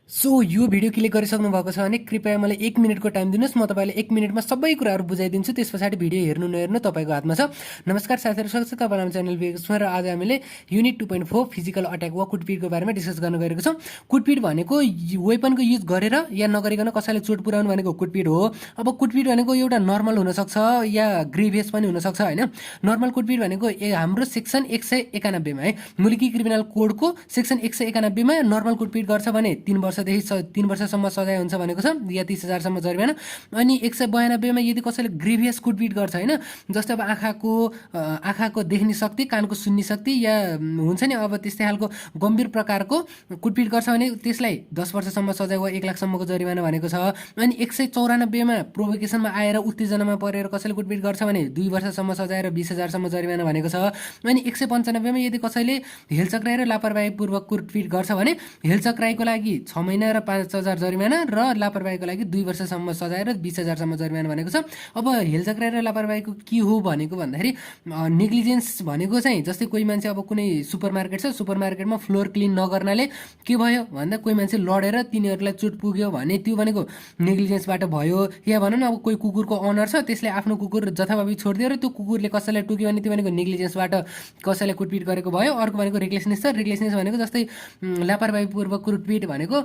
So यो video click गरिसक्नु भएको छ भने कृपया मलाई 1 मिनेटको टाइम दिनुहोस्। म तपाईँलाई 1 मिनेटमा सबै कुराहरू बुझाइदिन्छु। त्यस पछाडि भिडियो हेर्नु नहेर्नु तपाईँको हातमा छ। नमस्कार साथीहरू, स्वागत छ तपाईँको च्यानल विगसमा। र आज हामीले युनिट 2.4 फिजिकल अट्याक वा कुटपिटको बारेमा डिस्कस गर्न गएको छौँ। कुटपिट भनेको वेपनको युज गरेर या नगरिकन कसैलाई चोट पुर्याउनु भनेको कुटपिट हो। अब कुटपिट भनेको एउटा नर्मल हुनसक्छ या ग्रिभियस पनि हुनसक्छ होइन। नर्मल कुटपिट भनेको हाम्रो सेक्सन 191 मा है, मुलुकी क्रिमिनल कोडको सेक्सन 191 मा नर्मल कुटपिट गर्छ भने 3 वर्षसम्म सजाय हुन्छ भनेको छ या 30,000 सम्म जरिवाना। अनि 192 मा यदि कसैले ग्रिभियस कुटपिट गर्छ होइन, जस्तै अब आँखाको देख्ने शक्ति, कानको सुन्ने शक्ति या हुन्छ नि अब त्यस्तै खालको गम्भीर प्रकारको कुटपिट गर्छ भने त्यसलाई 10 वर्षसम्म सजाय वा 1 लाखसम्मको जरिवाना भनेको छ। अनि 194 मा प्रोभोकेसनमा आएर उत्तेजनामा परेर कसैले कुटपिट गर्छ भने 2 वर्षसम्म सजाय र 20,000 सम्म जरिवाना भनेको छ। अनि 195 मा यदि कसैले हेलचक्राइ र लापरवाहीपूर्वक कुटपिट गर्छ भने हेलचक्राइको लागि 6 महिना र 5,000 जरिवाना र लापरवाहीको लागि 2 वर्षसम्म सजाय र 20,000 सम्म जरिवाना भनेको छ। अब हेलचक्राइ र लापरवाहीको के हो भनेको भन्दाखेरि नेग्लिजेन्स भनेको चाहिँ जस्तै कोही मान्छे अब कुनै सुपरमार्केट छ, सुपरमार्केटमा फ्लोर क्लिन नगर्नाले के भयो भन्दा कोही मान्छे लडेर तिनीहरूलाई चोट पुग्यो भने त्यो भनेको नेग्लिजेन्सबाट भयो। या भनौँ न अब कोही कुकुरको अनर छ, त्यसले आफ्नो कुकुर जथाभावी छोडिदियो र त्यो कुकुरले कसैलाई टुक्यो भने त्यो भनेको नेग्लिजेन्सबाट कसैलाई कुटपिट गरेको भयो। अर्को भनेको रेक्लेसनेस छ। रेक्लेसनेस भनेको जस्तै लापरवाहीपूर्वक कुटपिट भनेको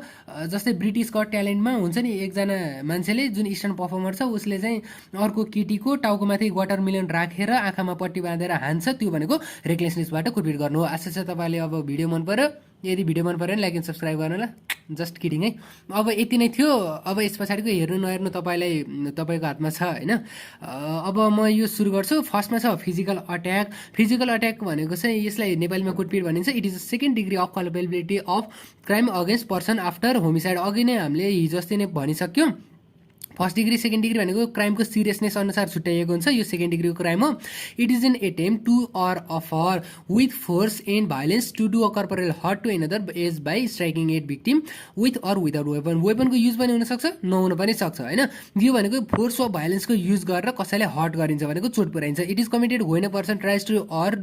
जस्तै ब्रिटिश गट ट्यालेन्टमा हुन्छ नि, एकजना मान्छेले जुन इस्टर्न पर्फर्मर छ उसले चाहिँ अर्को केटीको टाउकोमाथि वाटरमेलन राखेर आँखामा पट्टी बाँधेर हान्छ, त्यो भनेको रेक्लेसनेसबाट कुटपिट गर्नु हो। आशा छ तपाईँले अब भिडियो मन पर्यो। यदि भिडियो मन पऱ्यो भने लाइक एन्ड सब्सक्राइब गर्नु होला। जस्ट किडिङ है। अब यति नै थियो। अब यस पछाडिको हेर्नु नहेर्नु तपाईँको हातमा छ होइन। अब म यो सुरु गर्छु। फर्स्टमा छ फिजिकल अट्याक। फिजिकल अट्याक भनेको चाहिँ यसलाई नेपालीमा कुटपिट भनिन्छ। It is the second degree of culpability of crime against person after homicide. अघि नै हामीले हिजो अस्ति नै भनिसक्यौँ। फर्स्ट डिग्री सेकेन्ड डिग्री भनेको क्राइमको सिरियसनेस अनुसार छुट्याइएको हुन्छ। यो सेकेन्ड डिग्रीको क्राइम हो। It is an attempt to or offer with force and violence to do a corporal hurt to another as by striking at victim with or without weapon. वेपनको use पनि हुनसक्छ, नहुन पनि सक्छ होइन। यो भनेको फोर्स वा भाइलेन्सको युज गरेर कसैलाई हर्ट गरिन्छ भनेको चोट पुऱ्याइन्छ। It is committed when a person tries to or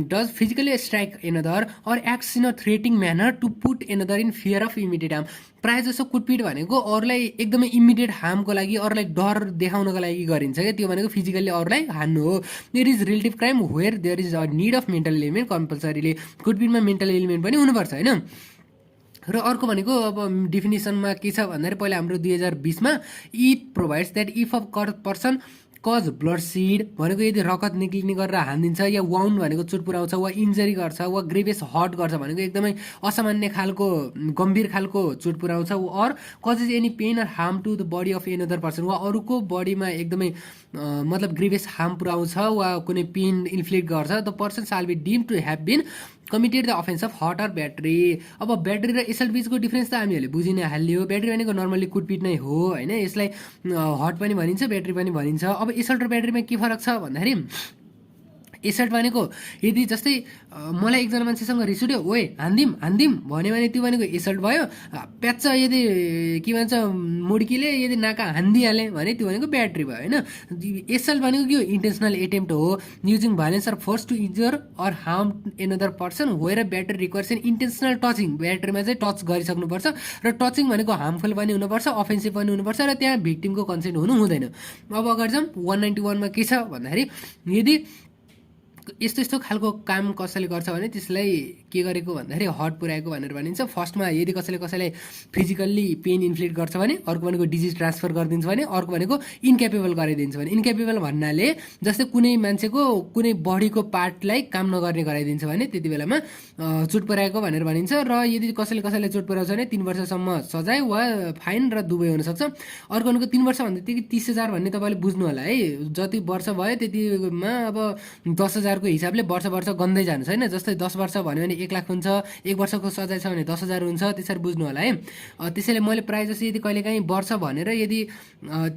does physically strike another or acts in a threatening manner to put another in fear of immediate harm. प्रायः जसो कुटपिट भनेको अरूलाई एकदमै इमिडिएट हार्मको लागि, अरूलाई डर देखाउनको लागि गरिन्छ क्या। त्यो भनेको फिजिकल्ली अरूलाई हान्नु हो। It is relative crime where there is a need of mental element. कम्पलसरीले कुटपिटमा मेन्टल एलिमेन्ट पनि हुनुपर्छ होइन। र अर्को भनेको अब डिफिनेसनमा के छ भन्दाखेरि पहिला हाम्रो 2020 मा it provides that if a person cause bloodshed भनेको यदि रगत निक्लिने गरेर हानिदिन्छ, या वाउन्ड भनेको चोट पुऱ्याउँछ वा इन्जरी गर्छ वा ग्रेभियस हर्ट गर्छ भनेको एकदमै असामान्य खालको गम्भीर खालको चोट पुऱ्याउँछ, or causes any pain or harm to the body of another person, वा अरूको बडीमा एकदमै मतलब ग्रेभियस हार्म पुऱ्याउँछ वा कुनै पेन इन्फ्लिक्ट गर्छ, the person shall be deemed to have been committed the offence of hurt or battery. अब ब्याट्री र एसल्ट बिचको डिफ्रेन्स त हामीहरूले बुझि नै हाल्यो। ब्याट्री भनेको नर्मली कुटपिट नै हो होइन। यसलाई हर्ट पनि भनिन्छ, ब्याट्री पनि भनिन्छ। अब एसल्ट र ब्याट्रीमा के फरक छ भन्दाखेरि एसल्ट भनेको यदि जस्तै मलाई एकजना मान्छेसँग रिस उठ्यो, ओए हान्दिम भन्यो भने त्यो भनेको एसल्ट भयो। प्याच्च यदि के भन्छ मुड्कीले यदि नाका हान्दिहाल्यो भने त्यो भनेको ब्याट्री भयो होइन। एसल्ट भनेको के हो? इन्टेन्सनल एटेम्प्ट हो using violence or force to injure or harm another person where battery requires an intentional touching. ब्याट्रीमा चाहिँ टच गरिसक्नुपर्छ र टचिङ भनेको हार्मफुल पनि हुनुपर्छ, अफेन्सिभ पनि हुनुपर्छ र त्यहाँ भिक्टिमको कन्सेन्ट हुनु हुँदैन। अब अगाडि जाउँ। 191 मा के छ भन्दाखेरि यदि यस्तो खालको काम कसैले गर्छ भने त्यसलाई के गरेको भन्दाखेरि हर्ट पुऱ्याएको भनेर भनिन्छ। फर्स्टमा यदि कसैलाई फिजिकल्ली पेन इन्फ्लिक्ट गर्छ भने, अर्को भनेको डिजिज ट्रान्सफर गरिदिन्छ भने, अर्को भनेको इन्क्यापेबल गराइदिन्छ भने। इन्क्यापेबल भन्नाले जस्तै कुनै मान्छेको कुनै बडीको पार्टलाई काम नगर्ने गराइदिन्छ भने त्यति बेलामा चोट पुऱ्याएको भनेर भनिन्छ। र यदि कसैलाई चोट पुऱ्याउँछ भने 3 वर्षसम्म सजाय वा फाइन र दुवै हुनसक्छ। अर्को भनेको 3 वर्ष भन्दा त्यति 30,000 भन्ने तपाईँले बुझ्नु होला है। जति वर्ष भयो त्यतिमा अब 10,000 को हिसाबले वर्ष गन्दै जान्छ होइन। जस्तै 10 वर्ष भन्यो भने 1 लाख हुन्छ, 1 वर्षको सजाय छ भने 10,000 हुन्छ। त्यसरी बुझ्नु होला है। त्यसैले मैले प्रायः जस्तो यदि कहिलेकाहीँ वर्ष भनेर यदि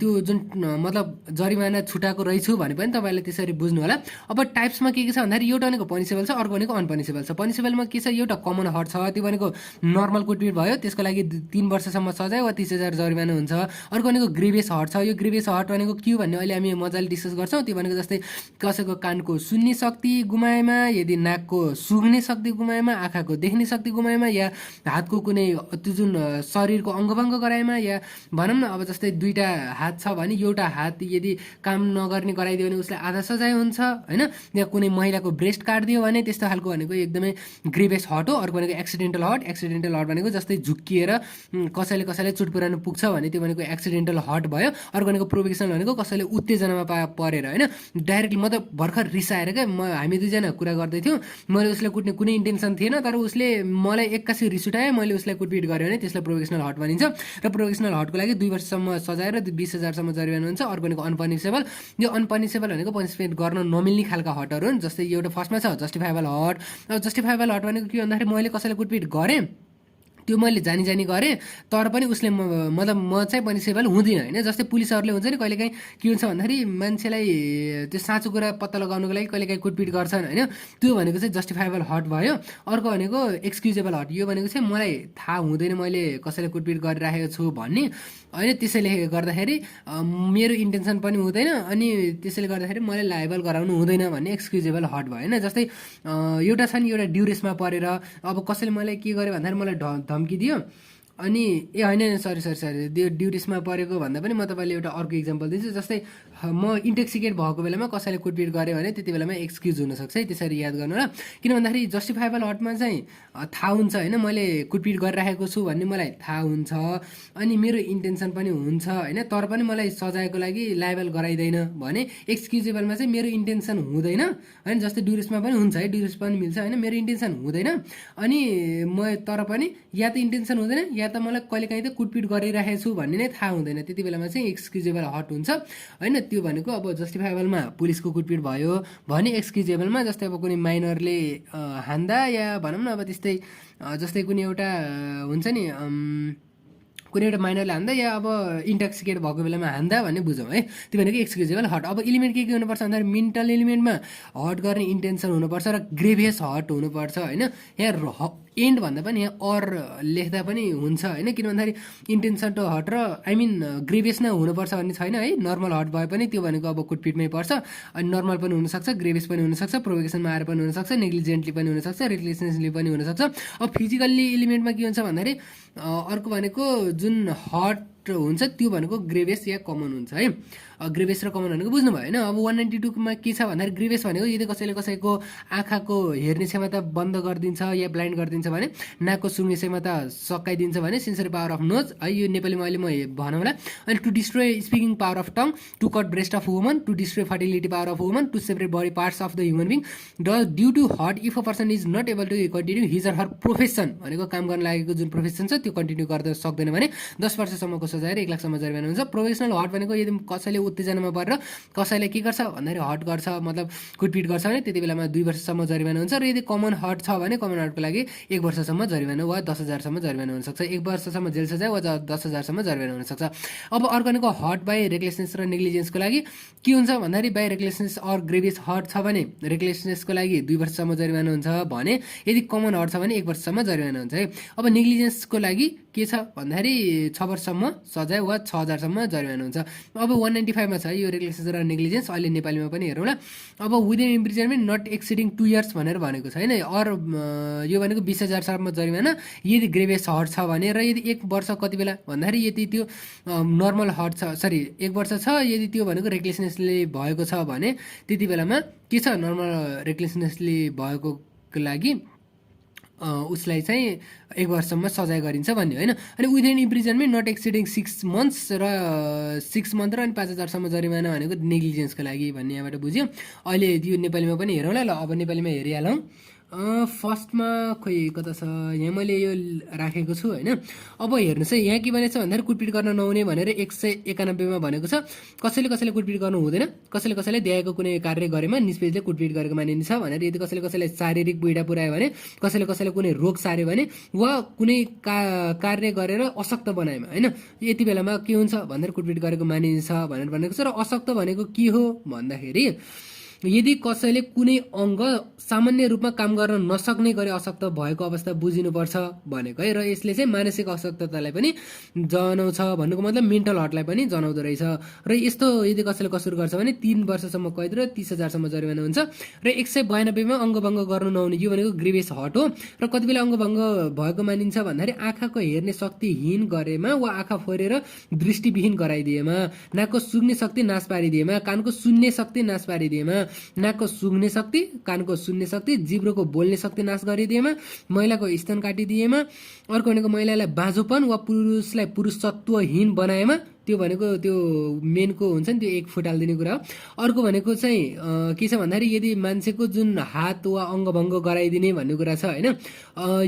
त्यो जुन मतलब जरिमाना छुटाएको रहेछु भने पनि तपाईँले त्यसरी बुझ्नु होला। अब टाइप्समा के छ भन्दाखेरि एउटा भनेको पनिसेबल छ, अर्को भनेको अनपनिसेबल छ। पनिसेबलमा के छ? एउटा कमन हर्ट छ, त्यो भनेको नर्मल कुटपिट भयो, त्यसको लागि 3 वर्षसम्म सजाय वा 30,000 जरिमाना हुन्छ। अर्को भनेको ग्रेभियस हर्ट छ। यो ग्रेभियस हर्ट भनेको के हो भन्ने अहिले हामी मजाले डिस्कस गर्छौँ। त्यो भनेको जस्तै कसैको कानको सुन्ने शक्ति गुमाएमा, यदि नाकको सुँघ्ने शक्ति गुमाएमा, आँखाको देख्ने शक्ति गुमाएमा, या हातको कुनै त्यो जुन शरीरको अङ्गभङ्ग गराएमा, या भनौँ न अब जस्तै दुईवटा हात छ भने एउटा हात यदि काम नगर्ने गराइदियो भने उसलाई आधा सजाय हुन्छ होइन। या कुनै महिलाको ब्रेस्ट काटिदियो भने त्यस्तो खालको भनेको एकदमै ग्रिभियस हर्ट हो। अर्को भनेको एक्सिडेन्टल हर्ट। एक्सिडेन्टल हर्ट भनेको जस्तै झुक्किएर कसैले कसैलाई चोट पुर्याउनु पुग्छ भने त्यो भनेको एक्सिडेन्टल हर्ट भयो। अर्को भनेको प्रोभोकेसनल भनेको कसैले उत्तेजनामा परेर होइन, डाइरेक्टली मतलब भर्खर रिसाएर क्या हामी दुईजना कुरा गर्दै थियौँ, मैले उसलाई कुट्ने कुनै इन्टेन्सन थिएन, तर उसले मलाई एक्कासी रिस उठायो, मैले उसलाई कुटपिट गरेँ भने त्यसलाई प्रोभोकेसनल हर्ट भनिन्छ। र प्रोभोकेसनल हर्टको लागि 2 वर्षसम्म सजाय र 20,000सम्म जरिवाना हुन्छ। अर्को भनेको अनपनिसेबल। यो अनपनिसेबल भनेको पनिसमेन्ट गर्न नमिल्ने खालका हर्टहरू हुन्। जस्तै एउटा फर्स्टमा छ जस्टिफाइबल हर्ट। अब जस्टिफाइबल हर्ट भनेको के भन्दाखेरि मैले कसैलाई कुटपिट गरेँ, त्यो मैले जानी गरेँ, तर पनि उसले मतलब म चाहिँ पनिसेबल हुँदिनँ होइन। जस्तै पुलिसहरूले हुन्छ नि कहिलेकाहीँ के हुन्छ भन्दाखेरि मान्छेलाई त्यो साँचो कुरा पत्ता लगाउनुको लागि कहिलेकाहीँ कुटपिट गर्छन् होइन, त्यो भनेको चाहिँ जस्टिफाइबल हर्ट भयो। अर्को भनेको एक्सक्युजेबल हर्ट। यो भनेको चाहिँ मलाई थाहा हुँदैन मैले कसैलाई कुटपिट गरिराखेको छु भन्ने होइन, त्यसैले गर्दाखेरि मेरो इन्टेन्सन पनि हुँदैन अनि त्यसैले गर्दाखेरि मैले लायबल गराउनु हुँदैन भन्ने एक्सक्युजेबल हर्ट भयो होइन। जस्तै एउटा छ नि, एउटा ड्युरेसमा परेर अब कसैले मलाई के गर्यो भन्दाखेरि मलाई धम्की दियो अनि होइन सरी त्यो ड्युरेसमा परेको भन्दा पनि म तपाईँले एउटा अर्को इक्जाम्पल दिन्छु। जस्तै म इन्टोक्सिकेट भएको बेलामा कसैले कुटपिट गरेँ भने त्यति बेलामा एक्सक्युज हुनसक्छ है, त्यसरी याद गर्नु होला। किन भन्दाखेरि जस्टिफाइबल हर्टमा चाहिँ थाहा हुन्छ होइन मैले कुटपिट गरिराखेको छु भन्ने मलाई थाहा हुन्छ अनि मेरो इन्टेन्सन पनि हुन्छ होइन, तर पनि मलाई सजायको लागि लायबल गराइँदैन भने एक्सक्युजेबलमा चाहिँ मेरो इन्टेन्सन हुँदैन होइन। जस्तै ड्युरेसमा पनि हुन्छ है, ड्युरेस पनि मिल्छ होइन, मेरो इन्टेन्सन हुँदैन अनि म तर पनि या त इन्टेन्सन हुँदैन या त मलाई कहिलेकाहीँ त कुटपिट गरिरहेको छु भन्ने नै थाहा हुँदैन, त्यति बेलामा चाहिँ एक्सक्युजेबल हर्ट हुन्छ होइन। त्यो भनेको अब जस्टिफाइबलमा पुलिसको कुटपिट भयो भने एक्सक्युजेबलमा जस्तै अब कुनै माइनरले हान्दा या भनौँ न अब त्यस्तै जस्तै कुनै एउटा हुन्छ नि कुनै एउटा माइनरले हान्दा या अब इन्टक्सिकेट भएको बेलामा हान्दा भन्ने बुझौँ है, त्यो भनेको एक्सक्युजेबल हर्ट। अब इलिमेन्ट के हुनुपर्छ भन्दाखेरि मेन्टल इलिमेन्टमा हर्ट गर्ने इन्टेन्सन हुनुपर्छ र ग्रेभियस हर्ट हुनुपर्छ होइन। यहाँ एन्ड भन्दा पनि यहाँ अर लेख्दा पनि हुन्छ होइन, किन भन्दाखेरि इन्टेन्सन टु हर्ट र आई मिन ग्रेभियस नै हुनुपर्छ भन्ने छैन है। नर्मल हर्ट भए पनि त्यो भनेको अब कुटपिटमै पर्छ अनि नर्मल पनि हुनसक्छ, ग्रेभियस पनि हुनसक्छ, प्रोभोकेसनमा आएर पनि हुनसक्छ, नेग्लिजेन्टली पनि हुनसक्छ, रेकलेसनेसली पनि हुनसक्छ। अब फिजिकल्ली इलिमेन्टमा के हुन्छ भन्दाखेरि अर्को भनेको जुन हर्ट हुन्छ त्यो भनेको ग्रेभियस या कमन हुन्छ है। ग्रेभियस र कमन भनेको बुझ्नु भयो होइन। अब 192मा के छ भन्दाखेरि ग्रेभियस भनेको यदि कसैले कसैको आँखाको हेर्ने क्षमता बन्द गरिदिन्छ या ब्लाइन्ड गरिदिन्छ भने, नाकको सुन्ने क्षमता सकाइदिन्छ भने, सेन्सरी पावर अफ नोज है यो नेपालीमा अहिले म भनौँला। अनि to destroy speaking power of tongue, to cut breast of woman, to destroy fertility power of woman, to separate body parts of the human being due to hurt if a person is not able to continue his or her profession भनेको काम गर्न लागेको जुन profession छ त्यो continue गर्न सक्दैन भने 10 वर्षसम्मको सजाय र 1 लाखसम्म जरिवाना हुन्छ। प्रोफेसनल हर्ट भनेको यदि कसैले उत्तेजनामा परेर कसैलाई के गर्छ भन्दाखेरि हर्ट गर्छ मतलब कुटपिट गर्छ भने त्यति बेलामा 2 वर्षसम्म जरिवाना हुन्छ। र यदि कमन हर्ट छ भने कमन हर्टको लागि 1 वर्षसम्म जरिवाना वा 10,000सम्म जरिवाना हुनसक्छ, 1 वर्षसम्म जेल सजाय वा 10,000सम्म जरिवाना हुनसक्छ। अब अर्को भनेको हर्ट बाई रेकलेसनेस र नेग्लिजेन्सको लागि के हुन्छ भन्दाखेरि बाई रेकलेसनेस अर ग्रेभियस हर्ट छ भने रेकलेसनेसको लागि 2 वर्षसम्म जरिवाना हुन्छ भने यदि कमन हर्ट छ भने 1 वर्षसम्म जरिवाना हुन्छ है। अब नेग्लिजेन्सको लागि के छ भन्दाखेरि 6 वर्षसम्म सजाय वा 6,000सम्म जरिवाना हुन्छ। अब 195मा छ यो रेकलेसनेस र नेग्लिजेन्स, अहिले नेपालीमा पनि हेरौँला। अब within imprisonment not exceeding 2 years भनेर भनेको छ होइन, अर यो भनेको 20,000सम्म जरिवाना यदि ग्रेभियस हर्ट छ भने, र यदि 1 वर्ष कति बेला भन्दाखेरि यदि त्यो नर्मल हर्ट छ 1 वर्ष छ यदि त्यो भनेको रेकलेसनेसले भएको छ भने त्यति बेलामा के छ नर्मल रेकलेसनेसले भएको लागि उसलाई चाहिँ 1 वर्षसम्म सजाय गरिन्छ भन्ने होइन। अनि within imprisonment not exceeding 6 months र 6 मन्थ र अनि 5,000सम्म जरिवाना भनेको नेग्लिजेन्सको लागि भन्ने यहाँबाट बुझ्यो। अहिले यो नेपालीमा पनि हेरौँला ल, अब नेपालीमा हेरिहालौँ। फर्स्टमा खोइ कता छ, यहाँ मैले यो राखेको छु होइन। अब हेर्नुहोस् है यहाँ के भनेको छ भन्दाखेरि कुटपिट गर्न नहुने भनेर 191मा भनेको छ कसैले कसैले कुटपिट गर्नु हुँदैन, कसैले कसैले दिएको कुनै कार्य गरेमा निष्पेजले कुटपिट गरेको मानिन्छ भनेर। यदि कसैले कसैलाई शारीरिक पीडा पुर्यायो भने, कसैले कसैले कुनै रोग सार्यो भने वा कुनै कार्य गरेर अशक्त बनाएमा होइन यति बेलामा के हुन्छ भनेर कुटपिट गरेको मानिन्छ भनेर भनेको छ। र अशक्त भनेको के हो भन्दाखेरि यदि कसैले कुनै अङ्ग सामान्य रूपमा काम गर्न नसक्ने गरी अशक्त भएको अवस्था बुझिनुपर्छ भनेको है। र यसले चाहिँ मानसिक अशक्ततालाई पनि जनाउँछ, भन्नुको मतलब मेन्टल हर्टलाई पनि जनाउँदो रहेछ। र यस्तो यदि कसैले कसुर गर्छ भने 3 वर्षसम्म कैद र 30,000सम्म जरिवाना हुन्छ। र 192 मा अङ्गभङ्ग गर्नु नहुने, यो भनेको ग्रिभेस हर्ट हो। र कति बेला अङ्गभङ्ग भएको मानिन्छ भन्दाखेरि आँखाको हेर्ने शक्तिहीन गरेमा वा आँखा फोरेर दृष्टिविहीन गराइदिएमा, नाकको सुँघ्ने शक्ति नाश पारिदिएमा, कानको सुन्ने शक्ति नाश पारिदिएमा, नाकको सुँघ्ने शक्ति, कानको सुन्ने शक्ति, जिब्रोको बोल्ने शक्ति नाश गरिदिएमा, महिलाको स्तन काटिदिएमा, अर्को भनेको महिलालाई बाँझोपन वा पुरुषलाई पुरुषत्वहीन बनाएमा, त्यो भनेको त्यो मेनको हुन्छ नि त्यो एक फुटालिदिने कुरा हो। अर्को भनेको चाहिँ के छ भन्दाखेरि यदि मान्छेको जुन हात वा अङ्गभङ्ग गराइदिने भन्ने कुरा छ होइन,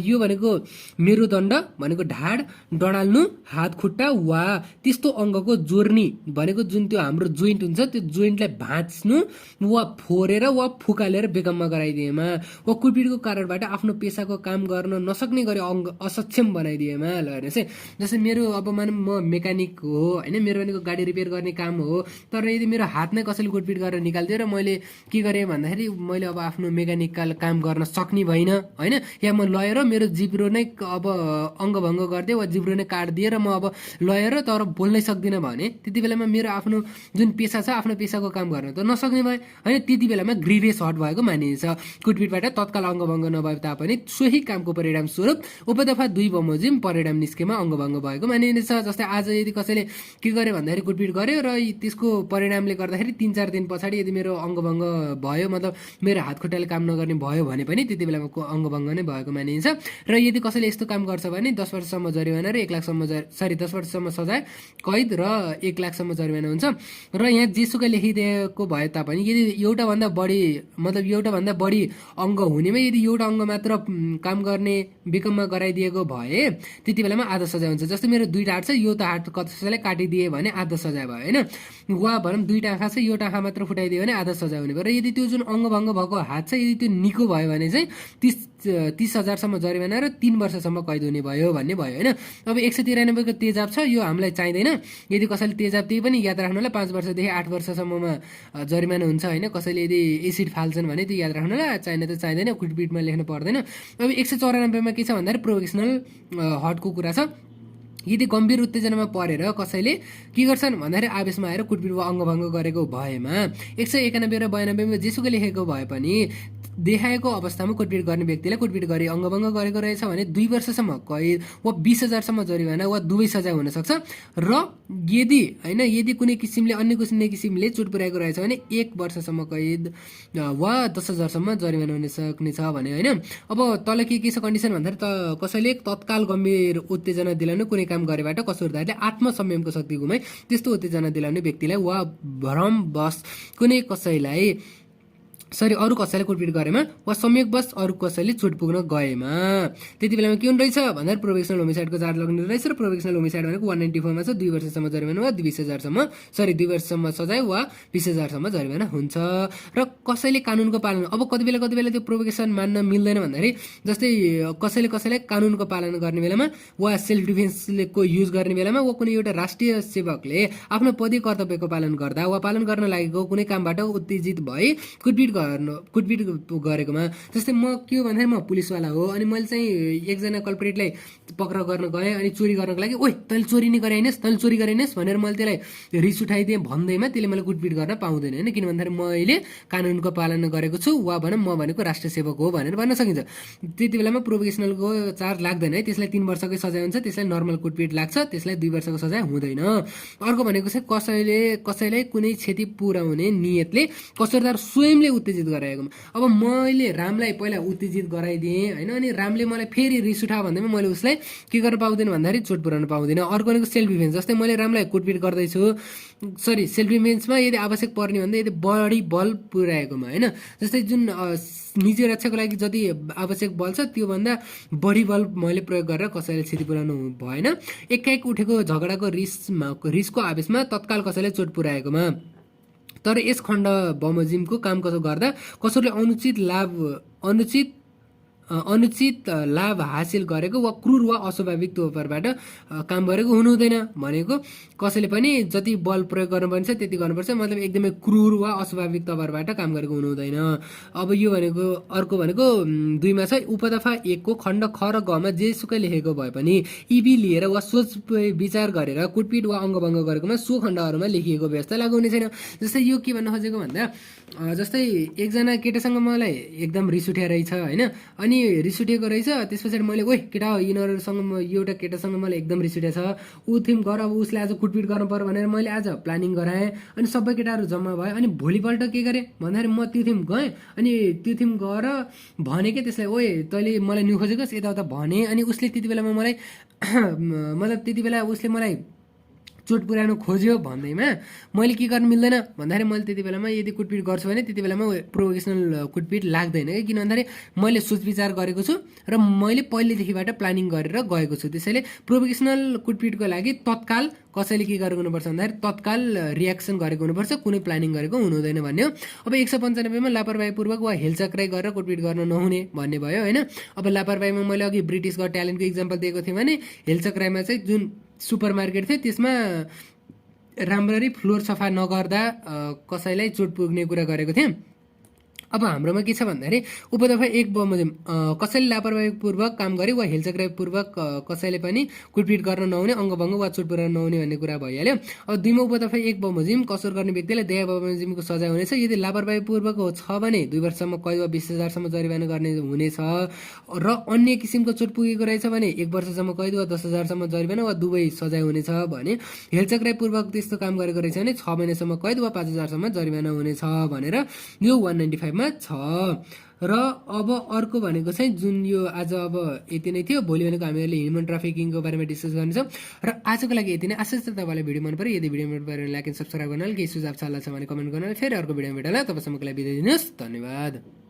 यो भनेको मेरुदण्ड भनेको ढाड डडाल्नु, हात खुट्टा वा त्यस्तो अङ्गको जोर्नी भनेको जुन त्यो हाम्रो जोइन्ट हुन्छ त्यो जोइन्टलाई भाँच्नु वा फोरेर वा फुकालेर बेगममा गराइदिएमा, वा कुटपिटको कारणबाट आफ्नो पेसाको काम गर्न नसक्ने गरी अङ्ग असक्षम बनाइदिएमा। ल हेर्नुहोस् है, जस्तै मेरो अब मानौँ म मेकानिक हो होइन, मेरो भनेको गाडी रिपेयर गर्ने काम हो, तर यदि मेरो हात नै कसैले कुटपिट गरेर निकालिदियो र मैले के गरेँ भन्दाखेरि मैले अब आफ्नो मेकानिकल काम गर्न सक्ने भइनँ होइन, या म लएर मेरो जिब्रो नै अब अङ्गभङ्ग गरिदिएँ वा जिब्रो नै काटिदिएँ र म अब लएर तर बोल्नै सक्दिनँ भने त्यति बेलामा मेरो आफ्नो जुन पेसा छ आफ्नो पेसाको काम गर्न त नसक्ने भए होइन। त्यति बेलामा ग्रिभेस हर्ट भएको मानिन्छ। कुटपिटबाट तत्काल अङ्गभङ्ग नभए तापनि सोही कामको परिणाम स्वरूप उपदफा 2 बमोजिम परिणाम निस्केमा अङ्गभङ्ग भएको मानिनेछ। जस्तै आज यदि कसैले के गर्यो भन्दाखेरि कुटपिट गर्यो र त्यसको परिणामले गर्दाखेरि 3-4 दिन पछाडि यदि मेरो अङ्गभङ्ग भयो, मतलब मेरो हात खुट्टाले काम नगर्ने भयो भने पनि त्यति बेलामा अङ्गभङ्ग नै भएको मानिन्छ। र यदि कसैले यस्तो काम गर्छ भने 10 वर्षसम्म जरिवाना र 1 लाखसम्म 10 वर्षसम्म सजाय कैद र 1 लाखसम्म जरिवाना हुन्छ। र यहाँ जेसुकै लेखिदिएको भए तापनि यदि एउटाभन्दा बढी अङ्ग हुनेमा यदि एउटा अङ्ग मात्र काम गर्ने बेकममा गराइदिएको भए त्यति बेलामा आधा सजाय हुन्छ। जस्तै मेरो 2टा हात छ, यो त हात कसैलाई काटिदिए भने आधा सजाय भयो होइन, वा भनौँ 2टा आँखा छ, एउटा आँखा मात्र फुटाइदियो भने आधा सजाय हुने भयो। र यदि त्यो जुन अङ्गभङ्ग भएको हात छ यदि त्यो निको भयो भने चाहिँ 30,000सम्म जरिवाना र 3 वर्षसम्म कैद हुने भयो भन्ने भयो होइन। अब 193 को तेजाब छ, यो हामीलाई चाहिँदैन। यदि कसैले तेजाब त्यही पनि याद राख्नुलाई 5 वर्षदेखि 8 वर्षसम्ममा जरिमाना हुन्छ होइन। कसैले यदि एसिड फाल्छन् भने त्यो याद राख्नुलाई चाहिँदैन, कुटपिटमा लेख्नु पर्दैन। अब 194 मा के छ भन्दाखेरि प्रोभोकेसनल हर्टको कुरा छ। यदि गम्भीर उत्तेजनामा परेर कसैले के गर्छन् भन्दाखेरि आवेशमा आएर कुटपिट वा अङ्गभङ्ग गरेको भएमा 191 र 92 मा जेसुकै लेखेको भए पनि देखाएको अवस्थामा कुटपिट गर्ने व्यक्तिलाई कुटपिट गरी अङ्गभङ्ग गरेको रहेछ भने 2 वर्षसम्म कैद वा 20,000सम्म जरिवाना वा दुवै सजाय हुन सक्छ। र यदि कुनै किसिमले अन्य कुनै किसिमले चोट पुर्याएको रहेछ भने 1 वर्षसम्म कैद वा 10,000सम्म जरिवाना हुन सक्नेछ भने होइन। अब तल के छ कन्डिसन भन्दाखेरि कसैले तत्काल गम्भीर उत्तेजना दिलाउने कुनै काम गरेबाट कसुरदारले आत्मसंयमको शक्ति गुमाई त्यस्तो उत्तेजना दिलाउने व्यक्तिलाई वा भ्रमवश कुनै कसैलाई अरू कसैले कुटपिट गरेमा वा संयोगवश अरू कसैले चोट पुग्न गएमा त्यति बेलामा के हुने रहेछ भन्दाखेरि प्रोभोकेसनल होमिसाइडको चार्ज लाग्ने रहेछ। र प्रोभोकेसनल होमिसाइड भनेको 194 मा छ, 2 वर्षसम्म जरिवाना वा 2 वर्षसम्म सजाय वा 20,000सम्म जरिवाना हुन्छ। र कसैले कानुनको पालन, अब कति बेला त्यो प्रोभोकेसन मान्न मिल्दैन भन्दाखेरि जस्तै कसैले कानुनको पालन गर्ने बेलामा वा सेल्फ डिफेन्सको युज गर्ने बेलामा वा कुनै एउटा राष्ट्रिय सेवकले आफ्नो पदीय कर्तव्यको पालन गर्दा वा पालन गर्न लागेको कुनै कामबाट उत्तेजित भई कुटपिट गरेकोमा, जस्तै म के हो भन्दाखेरि म पुलिसवाला हो अनि मैले चाहिँ एकजना कल्प्रेटलाई पक्राउ गर्न गएँ अनि चोरी गर्नको लागि ओइ तैँले चोरी नै गरिनस् भनेर मैले त्यसलाई रिस उठाइदिएँ भन्दैमा त्यसले मलाई कुटपिट गर्न पाउँदैन होइन, किन भन्दाखेरि मैले कानुनको पालन गरेको छु वा भनौँ म भनेको राष्ट्रिय सेवक हो भनेर भन्न सकिन्छ। त्यति बेलामा प्रोभोकेसनलको चार्ज लाग्दैन है, त्यसलाई 3 वर्षकै सजाय हुन्छ, त्यसलाई नर्मल कुटपिट लाग्छ, त्यसलाई 2 वर्षको सजाय हुँदैन। अर्को भनेको चाहिँ कसैलाई कुनै क्षति पुर्याउने नियतले कसुरदार स्वयंले उत्तेजित गराएकोमा, अब मैले रामलाई पहिला उत्तेजित गराइदिएँ होइन, अनि रामले मलाई फेरि रिस उठा भन्दैमा मैले उसलाई के गर्न पाउँदैन भन्दाखेरि चोट पुर्याउन पाउँदिनँ। अर्को भनेको सेल्फ डिफेन्स, जस्तै मैले रामलाई कुटपिट गर्दैछु सेल्फ डिफेन्समा यदि आवश्यक पर्ने भन्दा यदि बढी बल पुर्याएकोमा होइन, जस्तै जुन निजी रक्षाको लागि जति आवश्यक बल छ त्योभन्दा बढी बल मैले प्रयोग गरेर कसैले क्षति पुर्याउनु भएन। एकाएक उठेको झगडाको रिसको आवेशमा तत्काल कसैले चोट पुर्याएकोमा। तर यस खण्ड बमोजिमको काम कसो गर्दा कसैले अनुचित अनुचित लाभ हासिल गरेको वा क्रूर वा अस्वाभाविक तौरबाट काम गरेको हुनु हुँदैन भनेको कसैले पनि जति बल प्रयोग गर्नुपर्छ त्यति गर्नुपर्छ, मतलब एकदमै क्रूर वा अस्वाभाविक तौरबाट काम गरेको हुनु हुँदैन। अब यो भनेको अर्को भनेको 2 मा छ, उपदफा 1 को खण्ड ख र ग मा जेसुकै लेखेको भए पनि इबी लिएर वा सोच विचार गरेर कुटपिट वा अङ्गभङ्ग गरेकोमा सो खण्डहरूमा लेखिएको व्यवस्था लागू हुने छैन। जस्तै यो के भन्न खोजेको भन्दा जस्तै एकजना केटासँग मलाई एकदम रिस उठ्या रहेछ होइन, अनि रिस उठेको रहेछ, त्यस पछाडि मैले ओइ केटा हो यिनीहरूसँग एउटा केटासँग मलाई एकदम रिस उठेको छ, ऊ थिम गर, अब उसले आज कुटपिट गर्नु पर्यो भनेर मैले आज प्लानिङ गराएँ, अनि सबै केटाहरू जम्मा भयो। अनि भोलिपल्ट के गरेँ भन्दाखेरि म त्यो थिम गएँ, अनि त्यो थिम गएर भने के त्यसलाई ओए तैँले मलाई न्यु खोजेकोस् यताउता भने, अनि उसले त्यति बेलामा मलाई मतलब त्यति बेला उसले मलाई चोट पुर्याउनु खोज्यो भन्दैमा मैले के गर्नु मिल्दैन भन्दाखेरि मैले त्यति बेलामा यदि कुटपिट गर्छु भने त्यति बेलामा प्रोभोकेसनल कुटपिट लाग्दैन कि, किन भन्दाखेरि मैले सोच विचार गरेको छु र मैले पहिलेदेखिबाट प्लानिङ गरेर गएको छु। त्यसैले प्रोभोकेसनल कुटपिटको लागि तत्काल कसैले के गरेको हुनुपर्छ भन्दाखेरि तत्काल रियाक्सन गरेको हुनुपर्छ, कुनै प्लानिङ गरेको हुनु हुँदैन भन्ने हो। अब 195 मा लापरवाहीपूर्वक वा हेलचक्राइ गरेर कुटपिट गर्न नहुने भन्ने भयो होइन। अब लापरवाहीमा मैले अघि ब्रिटिस गट ट्यालेन्टको इक्जाम्पल दिएको थिएँ भने हेलचक्राइमा चाहिँ जुन सुपर मार्केट थियो त्यसमा राम्ररी फ्लोर सफा नगर्दा कसैलाई चोट पुग्ने कुरा गरेको थिएँ। अब हाम्रोमा के छ भन्दाखेरि उपदफा 1 बमोजिम कसैले लापरवाहीपूर्वक काम गरे वा हेलचक्राइपूर्वक कसैले पनि कुटपिट गर्न नहुने, अङ्गभङ्ग वा चोट पुर्याउन नहुने भन्ने कुरा भइहाल्यो। अब 2 मा उपदफा 1 बमोजिम कसुर गर्ने व्यक्तिलाई दया बमोजिमको सजाय हुनेछ। यदि लापरवाहीपूर्वक छ भने 2 वर्षसम्म कैद वा 20,000 सम्म जरिवाना गर्ने हुनेछ, र अन्य किसिमको चोट पुगेको रहेछ भने 1 वर्षसम्म कैद वा 10,000 सम्म जरिवाना वा दुवै सजाय हुनेछ भने, हेलचक्राइपूर्वक त्यस्तो काम गरेको रहेछ भने 6 महिनासम्म कैद वा 5,000 सम्म जरिवाना हुनेछ भनेर यो 195 मा छ। र अब अर्को भनेको चाहिँ जुन यो आज अब यति नै थियो। भोलि भनेको हामीहरूले ह्युमन ट्राफिकिङको बारेमा डिस्कस गर्नेछौँ। र आजको लागि यति नै। आशा छ तपाईँलाई भिडियो मन पर्यो। यदि भिडियो मन पर्यो भने लाइक एन्ड सब्सक्राइब गर्नुहोला, केही सुझाव सल्लाह छ भने कमेन्ट गर्नुहोला। फेरि अर्को भिडियोमा भेटौँला। तबसम्मको लागि बिदा दिनुहोस्। धन्यवाद।